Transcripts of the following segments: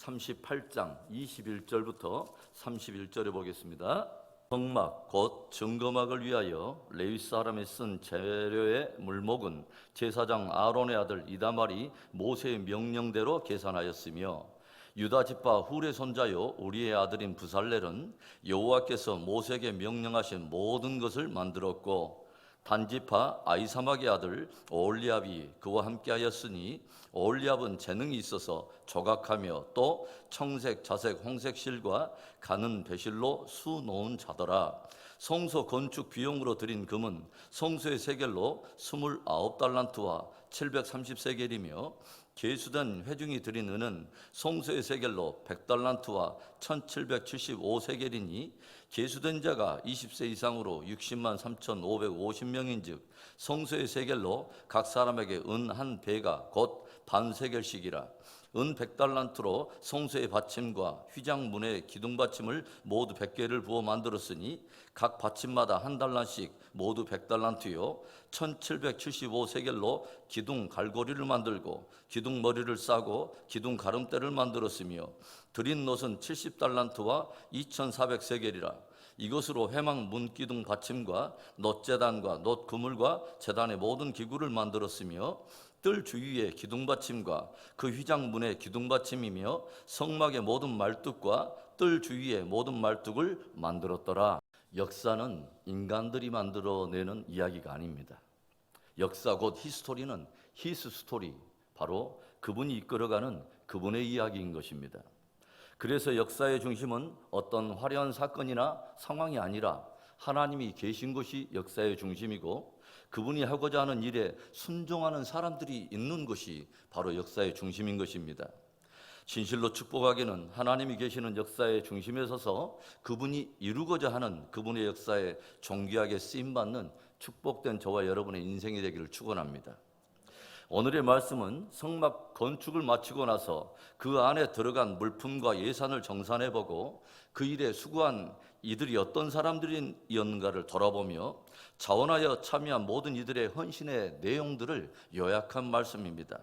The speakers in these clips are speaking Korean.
38장 21절부터 31절에 보겠습니다. 성막 곧 증거막을 위하여 레위 사람이 쓴 재료의 물목은 제사장 아론의 아들 이다말이 모세의 명령대로 계산하였으며 유다 지파 훌의 손자요 우리의 아들인 부살렐은 여호와께서 모세에게 명령하신 모든 것을 만들었고 단지파 아이사막의 아들 오홀리압이 그와 함께하였으니 오홀리압은 재능이 있어서 조각하며 또 청색, 자색, 홍색 실과 가는 배실로 수놓은 자더라. 성소 건축 비용으로 들인 금은 성소의 세겔로 29달란트와 730세겔이며 계수된 회중이 들인 은은 성소의 세겔로 100달란트와 1775세겔이니 계수된 자가 20세 이상으로 60만 3,550명인즉 성소의 세겔로 각 사람에게 은 한 배가 곧 반세겔씩이라. 은 100달란트로 성소의 받침과 휘장문의 기둥받침을 모두 100개를 부어 만들었으니 각 받침마다 한 달란씩 모두 100달란트요 1775세겔로 기둥 갈고리를 만들고 기둥 머리를 싸고 기둥 가름대를 만들었으며 드린 놋은 70달란트와 2400세겔이라. 이것으로 회막 문기둥 받침과 놋재단과 놋그물과 재단의 모든 기구를 만들었으며 뜰 주위의 기둥받침과 그 휘장문의 기둥받침이며 성막의 모든 말뚝과 뜰 주위의 모든 말뚝을 만들었더라. 역사는 인간들이 만들어내는 이야기가 아닙니다. 역사 곧 히스토리는 히스 스토리, 바로 그분이 이끌어가는 그분의 이야기인 것입니다. 그래서 역사의 중심은 어떤 화려한 사건이나 상황이 아니라 하나님이 계신 곳이 역사의 중심이고 그분이 하고자 하는 일에 순종하는 사람들이 있는 것이 바로 역사의 중심인 것입니다. 진실로 축복하기는 하나님이 계시는 역사의 중심에 서서 그분이 이루고자 하는 그분의 역사에 존귀하게 쓰임받는 축복된 저와 여러분의 인생이 되기를 축원합니다. 오늘의 말씀은 성막 건축을 마치고 나서 그 안에 들어간 물품과 예산을 정산해보고 그 일에 수고한 이들이 어떤 사람들이었는가를 돌아보며 자원하여 참여한 모든 이들의 헌신의 내용들을 요약한 말씀입니다.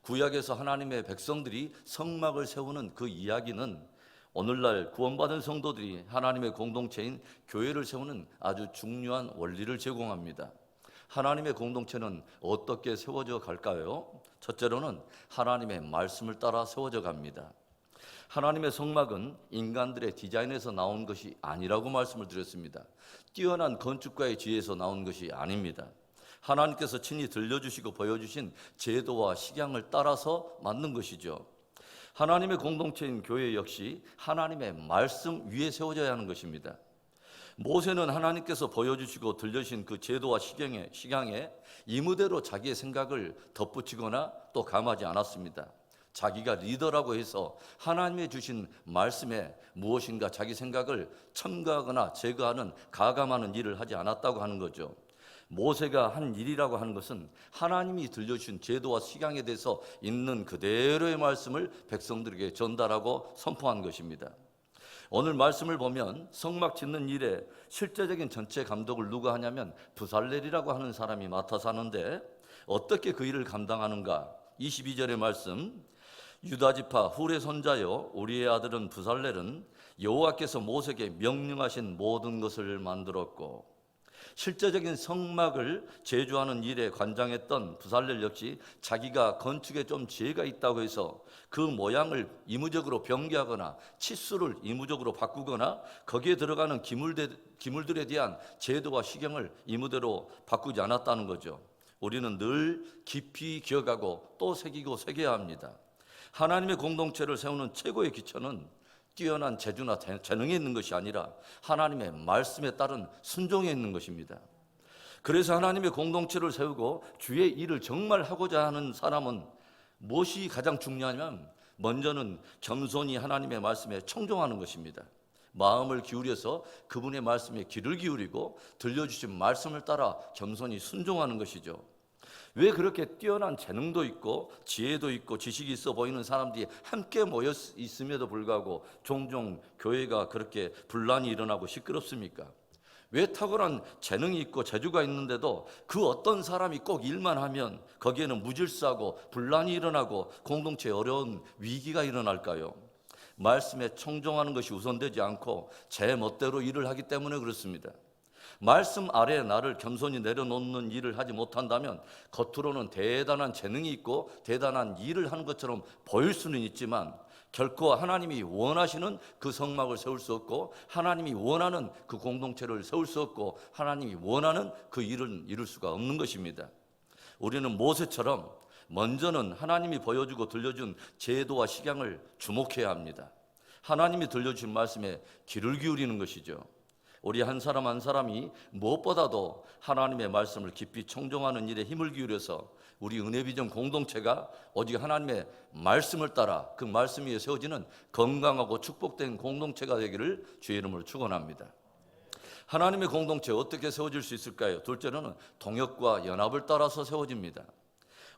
구약에서 하나님의 백성들이 성막을 세우는 그 이야기는 오늘날 구원받은 성도들이 하나님의 공동체인 교회를 세우는 아주 중요한 원리를 제공합니다. 하나님의 공동체는 어떻게 세워져 갈까요? 첫째로는 하나님의 말씀을 따라 세워져 갑니다. 하나님의 성막은 인간들의 디자인에서 나온 것이 아니라고 말씀을 드렸습니다. 뛰어난 건축가의 지혜에서 나온 것이 아닙니다. 하나님께서 친히 들려주시고 보여주신 제도와 식양을 따라서 만든 것이죠. 하나님의 공동체인 교회 역시 하나님의 말씀 위에 세워져야 하는 것입니다. 모세는 하나님께서 보여주시고 들려주신 그 제도와 식양에 이무대로 자기의 생각을 덧붙이거나 또 감하지 않았습니다. 자기가 리더라고 해서 하나님의 주신 말씀에 무엇인가 자기 생각을 첨가하거나 제거하는 가감하는 일을 하지 않았다고 하는 거죠. 모세가 한 일이라고 하는 것은 하나님이 들려주신 제도와 식양에 대해서 있는 그대로의 말씀을 백성들에게 전달하고 선포한 것입니다. 오늘 말씀을 보면 성막 짓는 일에 실제적인 전체 감독을 누가 하냐면 부살렐이라고 하는 사람이 맡아서 하는데 어떻게 그 일을 감당하는가? 22절의 말씀, 유다 지파 훌의 손자요 우리의 아들은 부살렐은 여호와께서 모세에게 명령하신 모든 것을 만들었고, 실제적인 성막을 제조하는 일에 관장했던 부살렐 역시 자기가 건축에 좀 지혜가 있다고 해서 그 모양을 이무적으로 변개하거나 치수를 이무적으로 바꾸거나 거기에 들어가는 기물들에 대한 제도와 식양을 이무대로 바꾸지 않았다는 거죠. 우리는 늘 깊이 기억하고 또 새기고 새겨야 합니다. 하나님의 공동체를 세우는 최고의 기초는 뛰어난 재주나 재능에 있는 것이 아니라 하나님의 말씀에 따른 순종에 있는 것입니다. 그래서 하나님의 공동체를 세우고 주의 일을 정말 하고자 하는 사람은 무엇이 가장 중요하냐면 먼저는 겸손히 하나님의 말씀에 청종하는 것입니다. 마음을 기울여서 그분의 말씀에 귀를 기울이고 들려주신 말씀을 따라 겸손히 순종하는 것이죠. 왜 그렇게 뛰어난 재능도 있고 지혜도 있고 지식이 있어 보이는 사람들이 함께 모여 있음에도 불구하고 종종 교회가 그렇게 분란이 일어나고 시끄럽습니까? 왜 탁월한 재능이 있고 재주가 있는데도 그 어떤 사람이 꼭 일만 하면 거기에는 무질서하고 분란이 일어나고 공동체에 어려운 위기가 일어날까요? 말씀에 청종하는 것이 우선되지 않고 제 멋대로 일을 하기 때문에 그렇습니다. 말씀 아래에 나를 겸손히 내려놓는 일을 하지 못한다면 겉으로는 대단한 재능이 있고 대단한 일을 하는 것처럼 보일 수는 있지만 결코 하나님이 원하시는 그 성막을 세울 수 없고 하나님이 원하는 그 공동체를 세울 수 없고 하나님이 원하는 그 일을 이룰 수가 없는 것입니다. 우리는 모세처럼 먼저는 하나님이 보여주고 들려준 제도와 식양을 주목해야 합니다. 하나님이 들려주신 말씀에 귀를 기울이는 것이죠. 우리 한 사람 한 사람이 무엇보다도 하나님의 말씀을 깊이 청종하는 일에 힘을 기울여서 우리 은혜비전 공동체가 오직 하나님의 말씀을 따라 그 말씀 위에 세워지는 건강하고 축복된 공동체가 되기를 주의 이름으로 축원합니다. 하나님의 공동체 어떻게 세워질 수 있을까요? 둘째로는 동역과 연합을 따라서 세워집니다.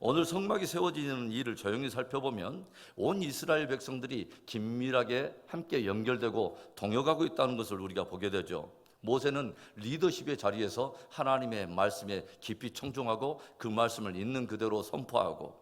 오늘 성막이 세워지는 일을 조용히 살펴보면 온 이스라엘 백성들이 긴밀하게 함께 연결되고 동역하고 있다는 것을 우리가 보게 되죠. 모세는 리더십의 자리에서 하나님의 말씀에 깊이 청종하고 그 말씀을 있는 그대로 선포하고,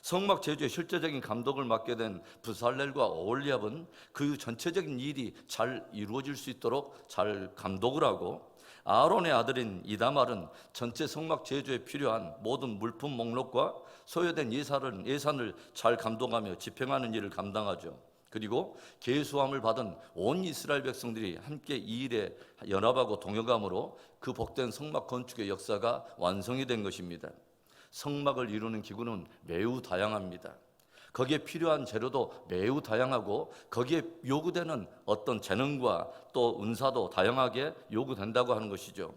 성막 제조의 실제적인 감독을 맡게 된 브살렐과 오홀리압은 그 전체적인 일이 잘 이루어질 수 있도록 잘 감독을 하고, 아론의 아들인 이다말은 전체 성막 제조에 필요한 모든 물품 목록과 소요된 예산을 잘 감독하며 집행하는 일을 감당하죠. 그리고 계수함을 받은 온 이스라엘 백성들이 함께 이 일에 연합하고 동역함으로 그 복된 성막 건축의 역사가 완성이 된 것입니다. 성막을 이루는 기구는 매우 다양합니다. 거기에 필요한 재료도 매우 다양하고 거기에 요구되는 어떤 재능과 또 은사도 다양하게 요구된다고 하는 것이죠.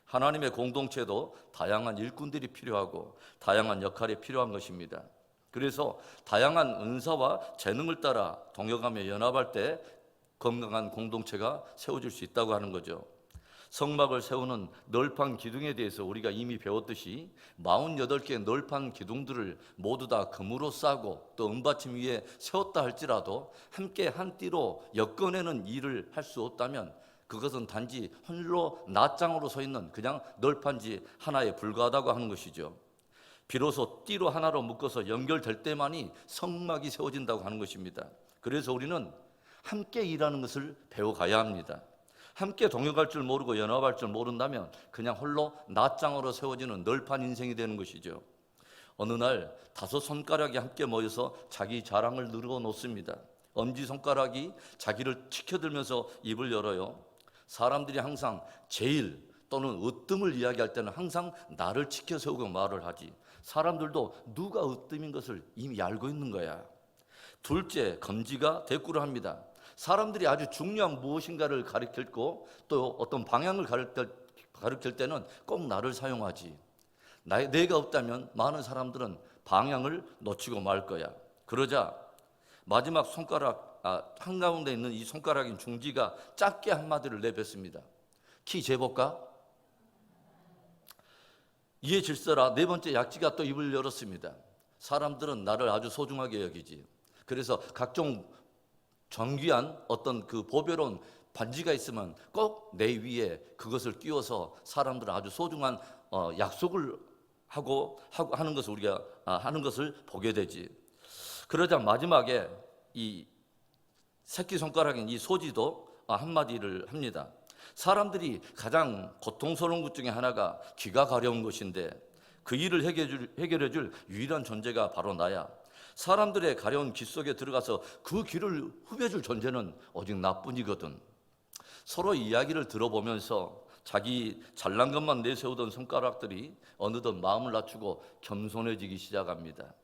하나님의 공동체도 다양한 일꾼들이 필요하고 다양한 역할이 필요한 것입니다. 그래서 다양한 은사와 재능을 따라 동역하며 연합할 때 건강한 공동체가 세워질 수 있다고 하는 거죠. 성막을 세우는 널판 기둥에 대해서 우리가 이미 배웠듯이 48개의 널판 기둥들을 모두 다 금으로 싸고 또 은받침 위에 세웠다 할지라도 함께 한 띠로 엮어내는 일을 할 수 없다면 그것은 단지 홀로 낱장으로 서 있는 그냥 널판지 하나에 불과하다고 하는 것이죠. 비로소 띠로 하나로 묶어서 연결될 때만이 성막이 세워진다고 하는 것입니다. 그래서 우리는 함께 일하는 것을 배워가야 합니다. 함께 동역할 줄 모르고 연합할 줄 모른다면 그냥 홀로 낱장으로 세워지는 널판 인생이 되는 것이죠. 어느 날 5손가락이 함께 모여서 자기 자랑을 늘어놓습니다. 엄지손가락이 자기를 치켜들면서 입을 열어요. 사람들이 항상 제일 또는 으뜸을 이야기할 때는 항상 나를 치켜 세우고 말을 하지. 사람들도 누가 으뜸인 것을 이미 알고 있는 거야. 둘째, 검지가 대꾸를 합니다. 사람들이 아주 중요한 무엇인가를 가르쳤고 또 어떤 방향을 가르칠 때는 꼭 나를 사용하지. 내가 없다면 많은 사람들은 방향을 놓치고 말 거야. 그러자 마지막 손가락 한가운데 있는 이 손가락인 중지가 짧게 한마디를 내뱉습니다. 키 재볼까? 이에 질서라. 네 번째 약지가 또 입을 열었습니다. 사람들은 나를 아주 소중하게 여기지. 그래서 각종 정귀한 어떤 그 보배로운 반지가 있으면 꼭 내 위에 그것을 끼워서 사람들은 아주 소중한 약속을 하는 것을 우리가 하는 것을 보게 되지. 그러자 마지막에 이 새끼손가락인 이 소지도 한마디를 합니다. 사람들이 가장 고통스러운 것 중에 하나가 귀가 가려운 것인데 그 일을 해결해 줄 유일한 존재가 바로 나야. 사람들의 가려운 귀 속에 들어가서 그 귀를 후벼줄 존재는 오직 나뿐이거든. 서로 이야기를 들어보면서 자기 잘난 것만 내세우던 손가락들이 어느덧 마음을 낮추고 겸손해지기 시작합니다.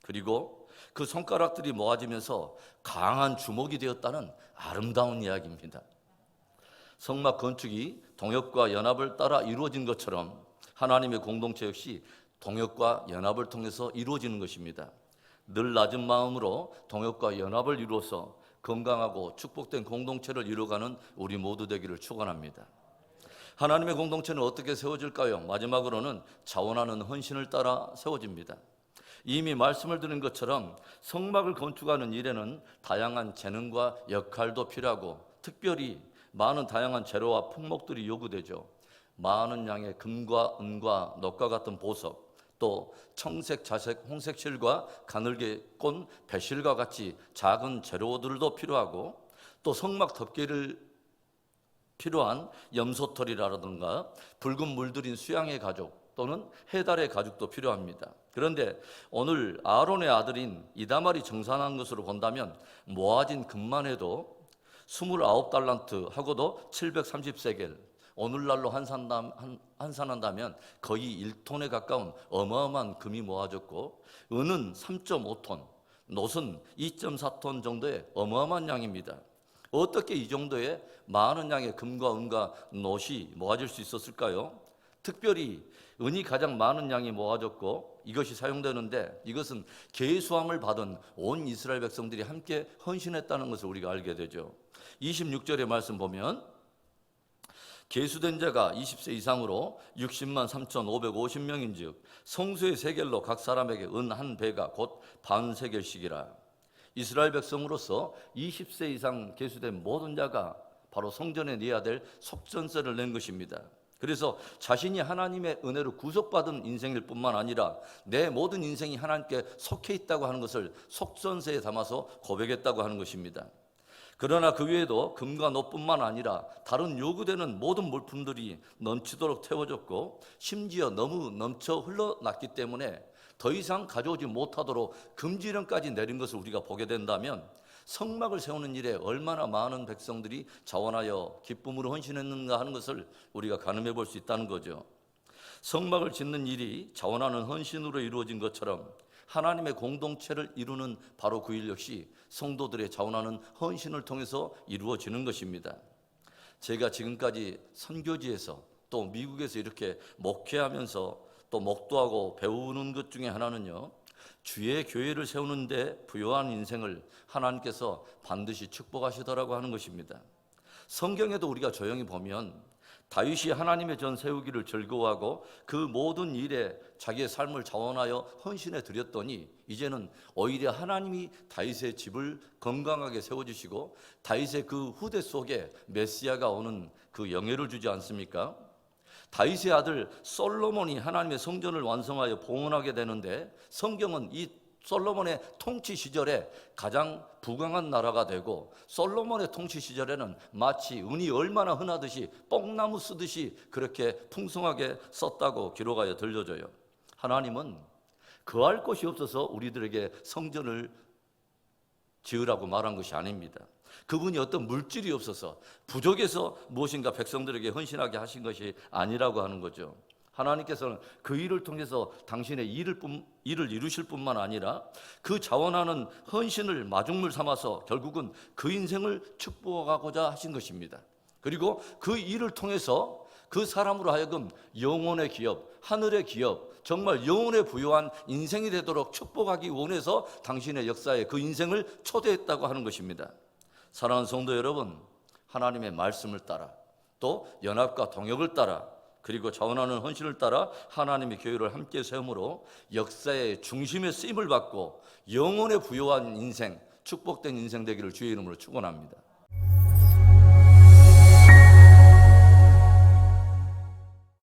그리고 그 손가락들이 모아지면서 강한 주먹이 되었다는 아름다운 이야기입니다. 성막 건축이 동역과 연합을 따라 이루어진 것처럼 하나님의 공동체 역시 동역과 연합을 통해서 이루어지는 것입니다. 늘 낮은 마음으로 동역과 연합을 이루어서 건강하고 축복된 공동체를 이루어가는 우리 모두 되기를 축원합니다. 하나님의 공동체는 어떻게 세워질까요? 마지막으로는 자원하는 헌신을 따라 세워집니다. 이미 말씀을 드린 것처럼 성막을 건축하는 일에는 다양한 재능과 역할도 필요하고 특별히 많은 다양한 재료와 품목들이 요구되죠. 많은 양의 금과 은과 놋과 같은 보석, 또 청색, 자색, 홍색 실과 가늘게 꼰 배실과 같이 작은 재료들도 필요하고, 또 성막 덮개를 필요한 염소털이라든가 붉은 물들인 수양의 가죽 또는 해달의 가죽도 필요합니다. 그런데 오늘 아론의 아들인 이다말이 정산한 것으로 본다면 모아진 금만 해도 29달란트 하고도 730세겔, 오늘날로 환산한다면 거의 1톤에 가까운 어마어마한 금이 모아졌고, 은은 3.5톤, 놋은 2.4톤 정도의 어마어마한 양입니다. 어떻게 이 정도의 많은 양의 금과 은과 놋이 모아질 수 있었을까요? 특별히 은이 가장 많은 양이 모아졌고 이것이 사용되는데, 이것은 계수함을 받은 온 이스라엘 백성들이 함께 헌신했다는 것을 우리가 알게 되죠. 26절의 말씀 보면 계수된 자가 20세 이상으로 60만 3,550명인즉 성소의 세겔로 각 사람에게 은 한 배가 곧 반세겔씩이라. 이스라엘 백성으로서 20세 이상 계수된 모든 자가 바로 성전에 내야 될 속전세를 낸 것입니다. 그래서 자신이 하나님의 은혜로 구속받은 인생일 뿐만 아니라 내 모든 인생이 하나님께 속해 있다고 하는 것을 속전세에 담아서 고백했다고 하는 것입니다. 그러나 그 외에도 금과 놋뿐만 아니라 다른 요구되는 모든 물품들이 넘치도록 태워졌고, 심지어 너무 넘쳐 흘러났기 때문에 더 이상 가져오지 못하도록 금지령까지 내린 것을 우리가 보게 된다면, 성막을 세우는 일에 얼마나 많은 백성들이 자원하여 기쁨으로 헌신했는가 하는 것을 우리가 가늠해 볼 수 있다는 거죠. 성막을 짓는 일이 자원하는 헌신으로 이루어진 것처럼 하나님의 공동체를 이루는 바로 그 일 역시 성도들의 자원하는 헌신을 통해서 이루어지는 것입니다. 제가 지금까지 선교지에서 또 미국에서 이렇게 목회하면서 또 목도하고 배우는 것 중에 하나는요, 주의 교회를 세우는데 부요한 인생을 하나님께서 반드시 축복하시더라고 하는 것입니다. 성경에도 우리가 조용히 보면 다윗이 하나님의 전 세우기를 즐거워하고 그 모든 일에 자기의 삶을 자원하여 헌신해 드렸더니, 이제는 오히려 하나님이 다윗의 집을 건강하게 세워주시고 다윗의 그 후대 속에 메시아가 오는 그 영예를 주지 않습니까? 다윗의 아들 솔로몬이 하나님의 성전을 완성하여 봉헌하게 되는데, 성경은 이 솔로몬의 통치 시절에 가장 부강한 나라가 되고, 솔로몬의 통치 시절에는 마치 은이 얼마나 흔하듯이 뽕나무 쓰듯이 그렇게 풍성하게 썼다고 기록하여 들려줘요. 하나님은 거할 곳이 없어서 우리들에게 성전을 지으라고 말한 것이 아닙니다. 그분이 어떤 물질이 없어서 부족해서 무엇인가 백성들에게 헌신하게 하신 것이 아니라고 하는 거죠. 하나님께서는 그 일을 통해서 당신의 일을 이루실 뿐만 아니라 그 자원하는 헌신을 마중물 삼아서 결국은 그 인생을 축복하고자 하신 것입니다. 그리고 그 일을 통해서 그 사람으로 하여금 영혼의 기업, 하늘의 기업, 정말 영혼에 부요한 인생이 되도록 축복하기 원해서 당신의 역사에 그 인생을 초대했다고 하는 것입니다. 사랑하는 성도 여러분, 하나님의 말씀을 따라 또 연합과 동역을 따라 그리고 자원하는 헌신을 따라 하나님의 교회를 함께 세움으로 역사의 중심에 쓰임을 받고 영혼에 부요한 인생, 축복된 인생 되기를 주의 이름으로 축원합니다.